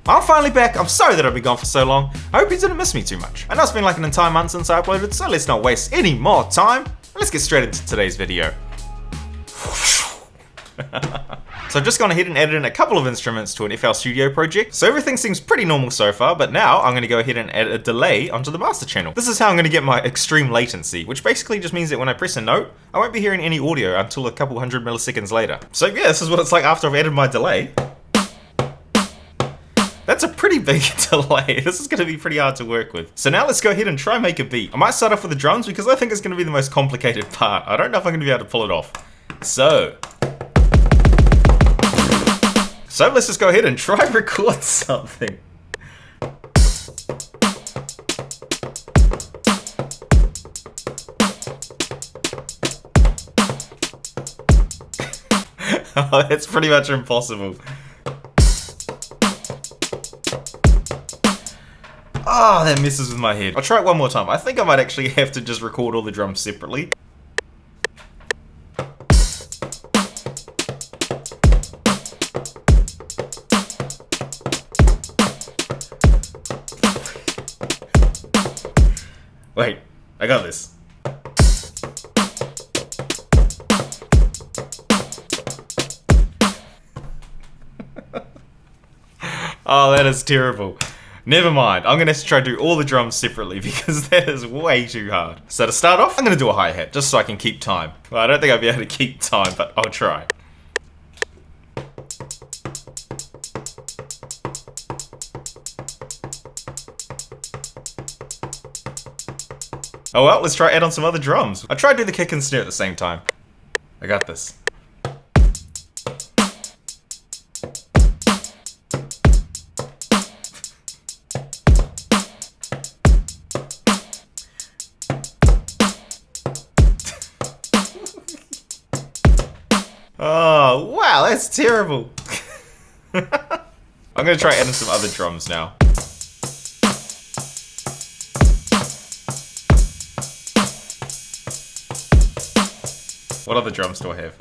I'm finally back. I'm sorry that I've been gone for so long. I hope you didn't miss me too much. I know it's been like an entire month since I uploaded, so let's not waste any more time. Let's get straight into today's video. So I've just gone ahead and added in a couple of instruments to an FL Studio project. So everything seems pretty normal so far, but now I'm going to go ahead and add a delay onto the master channel. This is how I'm going to get my extreme latency, which basically just means that when I press a note, I won't be hearing any audio until a couple hundred milliseconds later. So yeah, this is what it's like after I've added my delay. That's a pretty big delay. This is going to be pretty hard to work with. So now let's go ahead and try and make a beat. I might start off with the drums because I think it's going to be the most complicated part. I don't know if I'm going to be able to pull it off. So let's just go ahead and try and record something. Oh, it's pretty much impossible. Oh, that messes with my head. I'll try it one more time. I think I might actually have to just record all the drums separately. Wait, I got this. Oh, that is terrible. Never mind, I'm gonna have to try to do all the drums separately because that is way too hard. So to start off, I'm gonna do a hi-hat just so I can keep time. Well, I don't think I'll be able to keep time, but I'll try. Oh well, let's try add on some other drums. I tried to do the kick and snare at the same time. I got this. Oh, wow, that's terrible. I'm gonna try adding some other drums now. What other drums do I have?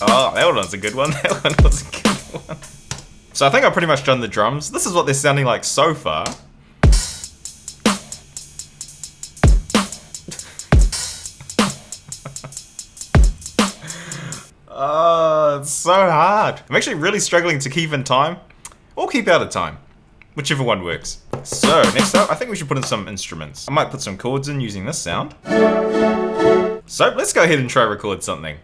Oh, that one's a good one. That one was a good one. So I think I've pretty much done the drums. This is what they're sounding like so far. Oh, it's so hard. I'm actually really struggling to keep in time or keep out of time. Whichever one works. So next up, I think we should put in some instruments. I might put some chords in using this sound. So let's go ahead and try record something.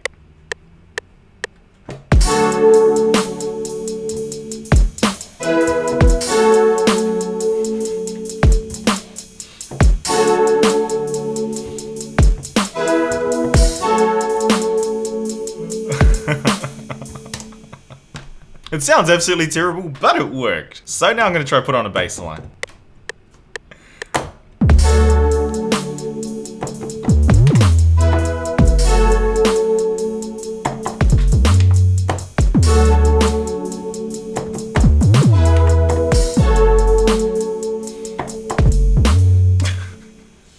It sounds absolutely terrible, but it worked. So now I'm going to try to put on a bass line.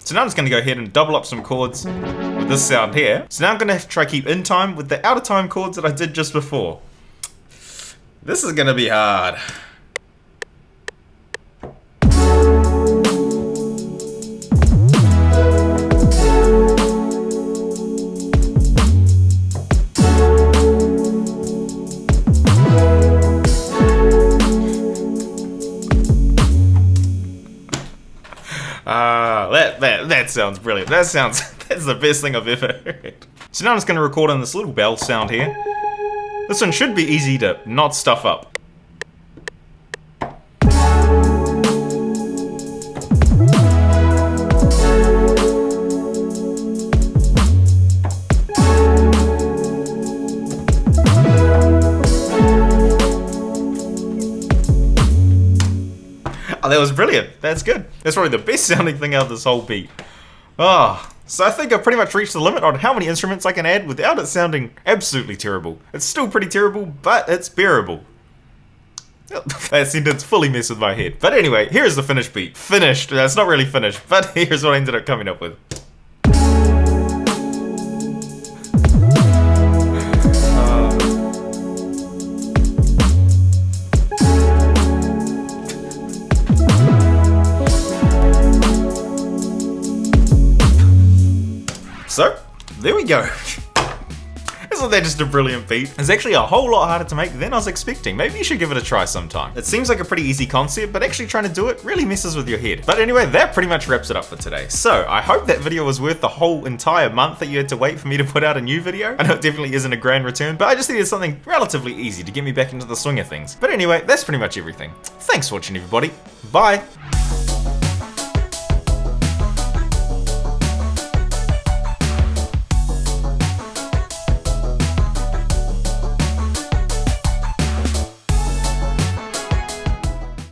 So now I'm just going to go ahead and double up some chords with this sound here. So now I'm going to have to try to keep in time with the out of time chords that I did just before. This is gonna be hard. That sounds brilliant. That's the best thing I've ever heard. So now I'm just gonna record on this little bell sound here. This one should be easy to not stuff up. Oh, that was brilliant. That's good. That's probably the best sounding thing out of this whole beat. Oh, so I think I've pretty much reached the limit on how many instruments I can add without it sounding absolutely terrible. It's still pretty terrible, but it's bearable. That sentence fully messed with my head. But anyway, here's the finished beat. Finished. That's not really finished, but here's what I ended up coming up with. So, there we go. Isn't that just a brilliant beat? It's actually a whole lot harder to make than I was expecting. Maybe you should give it a try sometime. It seems like a pretty easy concept, but actually trying to do it really messes with your head. But anyway, that pretty much wraps it up for today. So, I hope that video was worth the whole entire month that you had to wait for me to put out a new video. I know it definitely isn't a grand return, but I just needed something relatively easy to get me back into the swing of things. But anyway, that's pretty much everything. Thanks for watching, everybody. Bye!